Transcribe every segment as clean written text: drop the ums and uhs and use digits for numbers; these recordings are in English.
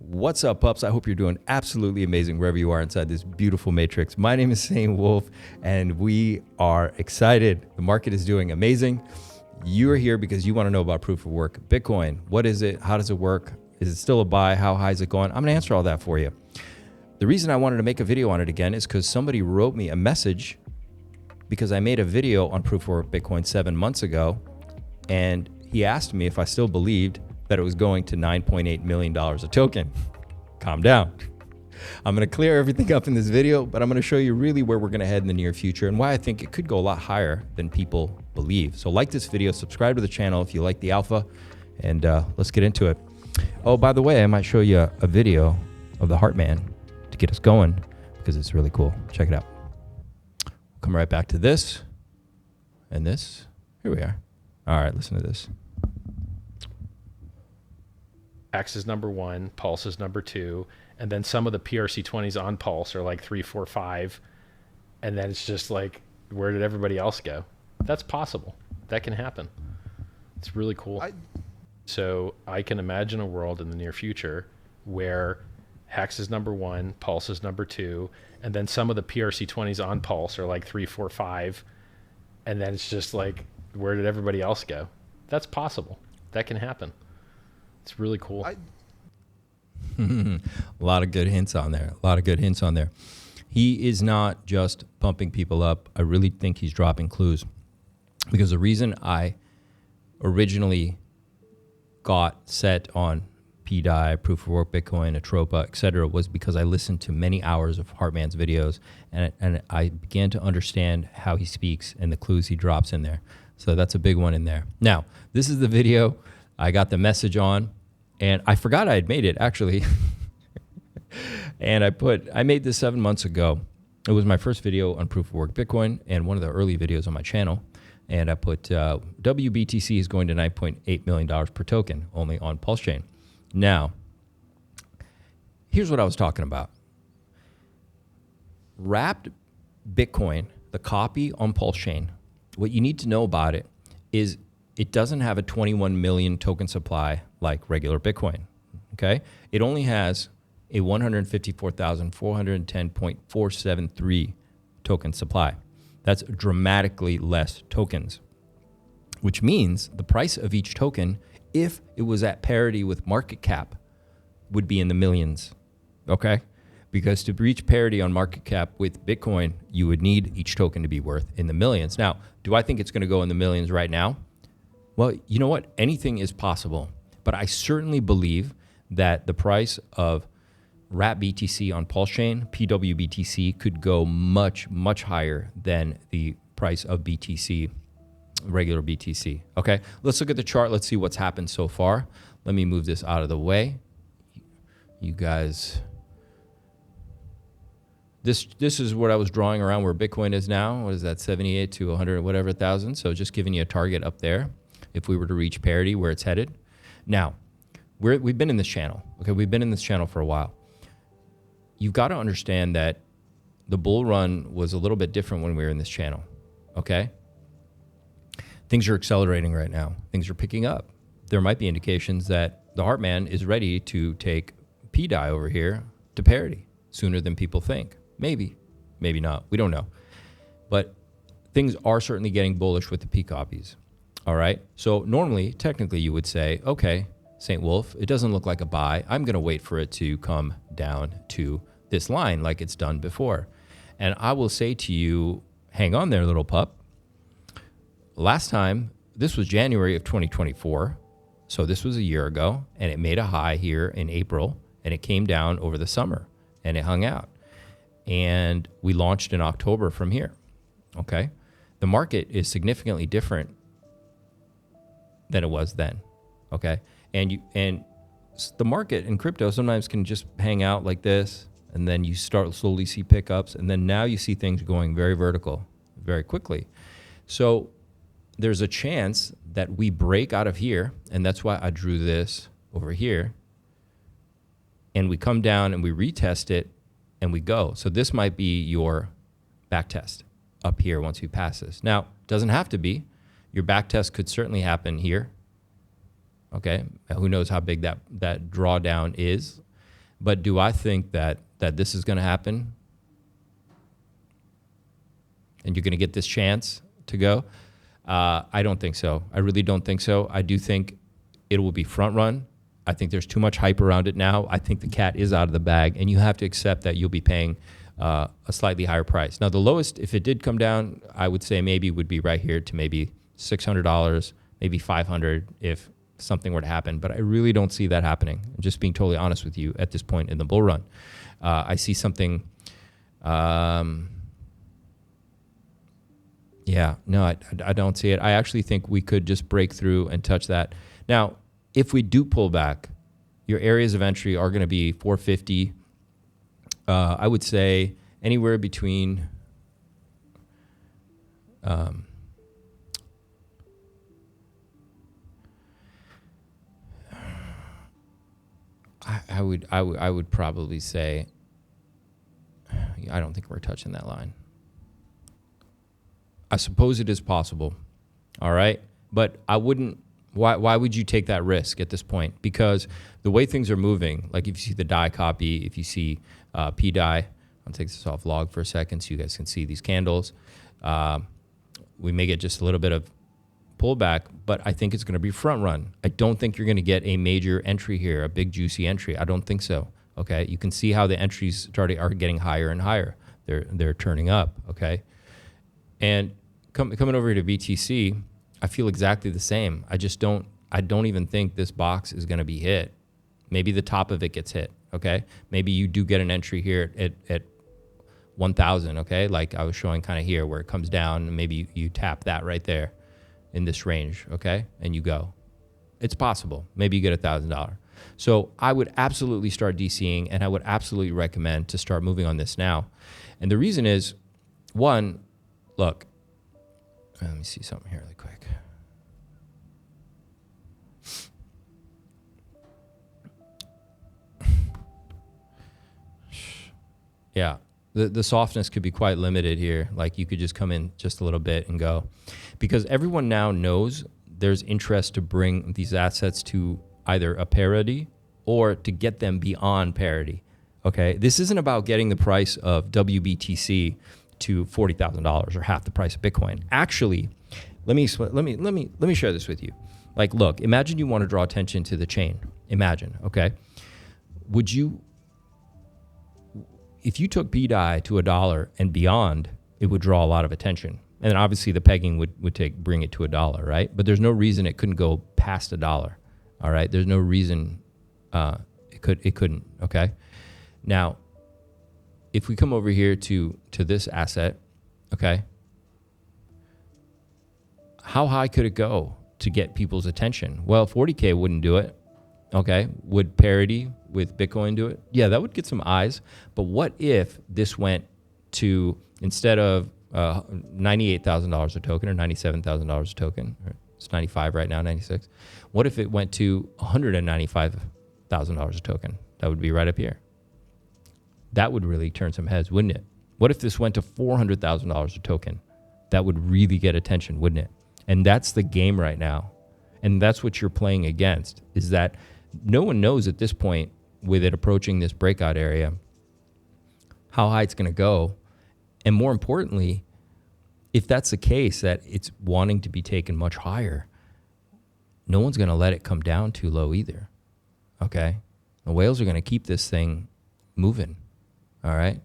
What's up, pups? I hope you're doing absolutely amazing wherever you are inside this beautiful matrix. My name is Saint Wolf, and we are excited. The market is doing amazing. You are here because you want to know about proof of work. Bitcoin, what is it? How does it work? Is it still a buy? How high is it going? I'm going to answer all that for you. The reason I wanted to make a video on it again is because somebody wrote me a message because I made a video on proof of work Bitcoin 7 months ago, and he asked me if I still believed that it was going to $9.8 million a token. Calm down. I'm going to clear everything up in this video, but I'm going to show you really where we're going to head in the near future and why I think it could go a lot higher than people believe. So like this video, subscribe to the channel if you like the alpha, and let's get into it. Oh, by the way, I might show you a video of the Heartman to get us going because it's really cool. Check it out. Come right back to this and this. Here we are. All right, listen to this. X is number 1, Pulse is number 2, and then some of the PRC20s on Pulse are like 3, 4, 5, and then it's just like, where did everybody else go? That's possible. That can happen. It's really cool. So I can imagine a world in the near future where Hex is number 1, Pulse is number 2, and then some of the PRC20s on Pulse are like 3, 4, 5, and then it's just like, where did everybody else go? That's possible. That can happen. It's really cool. A lot of good hints on there. A lot of good hints on there. He is not just pumping people up. I really think he's dropping clues, because the reason I originally got set on PDI, Proof of Work Bitcoin, Atropa, etc., was because I listened to many hours of Heartman's videos, and I began to understand how he speaks and the clues he drops in there. So that's a big one in there. Now, this is the video I got the message on, and I forgot I had made it actually. And I made this 7 months ago. It was my first video on Proof of Work Bitcoin and one of the early videos on my channel. And I put WBTC is going to $9.8 million per token only on PulseChain. Now, here's what I was talking about. Wrapped Bitcoin, the copy on PulseChain, what you need to know about it is it doesn't have a 21 million token supply like regular Bitcoin, okay? It only has a 154,410.473 token supply. That's dramatically less tokens, which means the price of each token, if it was at parity with market cap, would be in the millions, okay? Because to reach parity on market cap with Bitcoin, you would need each token to be worth in the millions. Now, do I think it's gonna go in the millions right now? Well, you know what? Anything is possible, but I certainly believe that the price of Wrap BTC on PulseChain, pWBTC, could go much, much higher than the price of BTC, regular BTC. Okay, let's look at the chart. Let's see what's happened so far. Let me move this out of the way. You guys, this is what I was drawing around where Bitcoin is now. What is that, 78 to 100, whatever thousand? So just giving you a target up there if we were to reach parity where it's headed. Now, we've been in this channel. Okay, we've been in this channel for a while. You've got to understand that the bull run was a little bit different when we were in this channel, okay? Things are accelerating right now. Things are picking up. There might be indications that the Heartman is ready to take PDI over here to parity sooner than people think. Maybe, maybe not. We don't know. But things are certainly getting bullish with the P copies, all right? So normally, technically, you would say, okay, Saint Wolf, it doesn't look like a buy. I'm going to wait for it to come down to this line like it's done before. And I will say to you, hang on there, little pup. Last time, this was January of 2024. So this was a year ago, and it made a high here in April, and it came down over the summer, and it hung out. And we launched in October from here, okay? The market is significantly different than it was then, okay? And the market in crypto sometimes can just hang out like this, and then you start slowly see pickups, and then now you see things going very vertical very quickly. So there's a chance that we break out of here, and that's why I drew this over here, and we come down and we retest it, and we go. So this might be your back test up here once you pass this. Now, it doesn't have to be. Your back test could certainly happen here. Okay, who knows how big that drawdown is. But do I think that this is going to happen? And you're going to get this chance to go? I don't think so. I really don't think so. I do think it will be front run. I think there's too much hype around it now. I think the cat is out of the bag, and you have to accept that you'll be paying a slightly higher price. Now, the lowest, if it did come down, I would say maybe would be right here to maybe $600, maybe $500 if something were to happen. But I really don't see that happening. I'm just being totally honest with you at this point in the bull run. I see something. Yeah, no, I don't see it. I actually think we could just break through and touch that. Now, if we do pull back, your areas of entry are going to be 450. I would say anywhere between I would probably say I don't think we're touching that line. I suppose it is possible, all right? But I wouldn't, why would you take that risk at this point? Because the way things are moving, like if you see the die copy, if you see P-die, I'll take this off log for a second so you guys can see these candles. We may get just a little bit of pullback, but I think it's going to be front run. I don't think you're going to get a major entry here, a big juicy entry. I don't think so, okay? You can see how the entries are getting higher and higher. They're turning up, okay? And coming over here to BTC, I feel exactly the same. I don't even think this box is going to be hit. Maybe the top of it gets hit, okay? Maybe you do get an entry here at 1,000, okay? Like I was showing kind of here where it comes down, and maybe you tap that right there in this range, okay? And you go. It's possible. Maybe you get $1,000. So I would absolutely start DCing, and I would absolutely recommend to start moving on this now. And the reason is, one, look, let me see something here really quick. Yeah, the softness could be quite limited here. Like you could just come in just a little bit and go. Because everyone now knows there's interest to bring these assets to either a parity or to get them beyond parity. Okay, this isn't about getting the price of WBTC to $40,000 or half the price of Bitcoin. Actually, let me share this with you. Like, look, imagine you want to draw attention to the chain. Imagine, okay? Would you, if you took pDAI to $1 and beyond, it would draw a lot of attention. And then obviously the pegging would bring it to $1, right? But there's no reason it couldn't go past $1. All right, there's no reason it couldn't. Okay, now if we come over here to this asset, okay, how high could it go to get people's attention? Well, 40K wouldn't do it. Okay, would parity with Bitcoin do it? Yeah, that would get some eyes. But what if this went to, instead of $98,000 a token or $97,000 a token, or it's 95 right now, 96. What if it went to $195,000 a token? That would be right up here. That would really turn some heads, wouldn't it? What if this went to $400,000 a token? That would really get attention, wouldn't it? And that's the game right now. And that's what you're playing against, is that no one knows at this point, with it approaching this breakout area, how high it's going to go. And more importantly, if that's the case, that it's wanting to be taken much higher, no one's going to let it come down too low either. Okay? The whales are going to keep this thing moving. All right?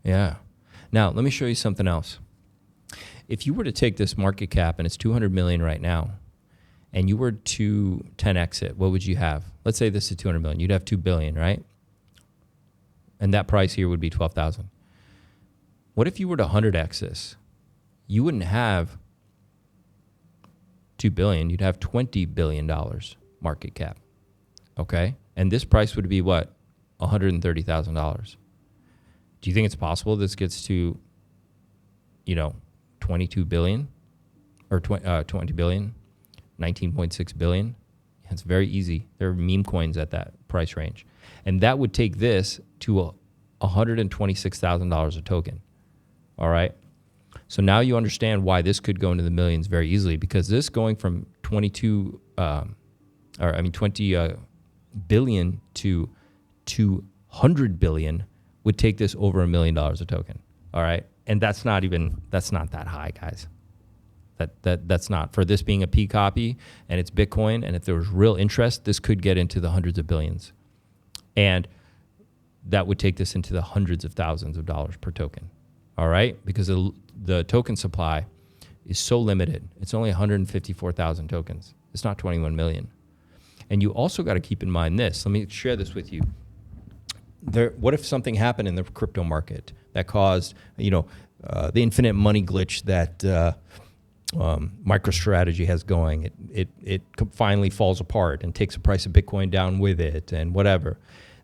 Yeah. Now, let me show you something else. If you were to take this market cap, and it's 200 million right now, and you were to 10x it, what would you have? Let's say this is 200 million. You'd have 2 billion, right? And that price here would be 12,000. What if you were to 100x this? You wouldn't have 2 billion. You'd have $20 billion market cap. Okay? And this price would be what? $130,000. Do you think it's possible this gets to, 22 billion or 20 billion, 19.6 billion? It's very easy. There are meme coins at that price range. And that would take this to $126,000 a token. All right. So now you understand why this could go into the millions very easily, because this going from 20 billion to 200 billion would take this over $1 million a token. All right. And that's not that high, guys. That's not, for this being a P copy and it's Bitcoin. And if there was real interest, this could get into the hundreds of billions. And that would take this into the hundreds of thousands of dollars per token. All right. Because the token supply is so limited. It's only 154,000 tokens. It's not 21 million. And you also got to keep in mind this. Let me share this with you. What if something happened in the crypto market that caused, the infinite money glitch that MicroStrategy has going? It finally falls apart and takes the price of Bitcoin down with it and whatever.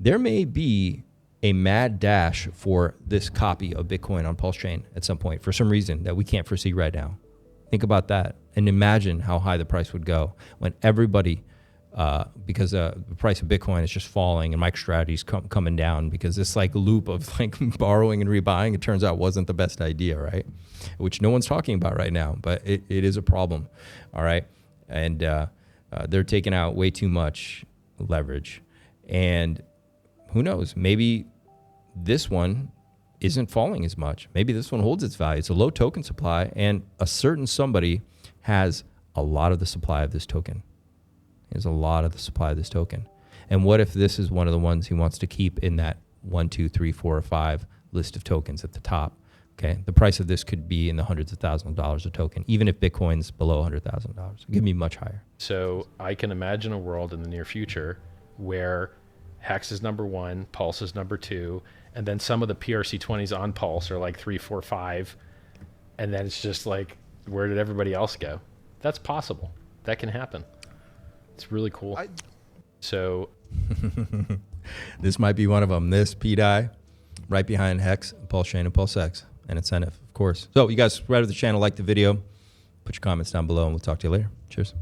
There may be a mad dash for this copy of Bitcoin on PulseChain at some point for some reason that we can't foresee right now. Think about that and imagine how high the price would go when everybody, because the price of Bitcoin is just falling and MicroStrategy's coming down, because this like loop of like borrowing and rebuying, it turns out wasn't the best idea, right? Which no one's talking about right now, but it is a problem, all right? And they're taking out way too much leverage. And who knows, maybe this one isn't falling as much. Maybe this one holds its value. It's a low token supply, and a certain somebody has a lot of the supply of this token. There's a lot of the supply of this token. And what if this is one of the ones he wants to keep in that 1, 2, 3, 4, or 5 list of tokens at the top? Okay, the price of this could be in the hundreds of thousands of dollars a token, even if Bitcoin's below $100,000. It could be much higher. So I can imagine a world in the near future where Hex is number 1, Pulse is number 2, and then some of the PRC20s on Pulse are like 3, 4, 5, and then it's just like, where did everybody else go? That's possible. That can happen. It's really cool. So this might be one of them. This PDI right behind Hex, PulseChain, and PulseX, and Incentive, of course. So you guys subscribe to the channel, like the video, put your comments down below, and we'll talk to you later. Cheers.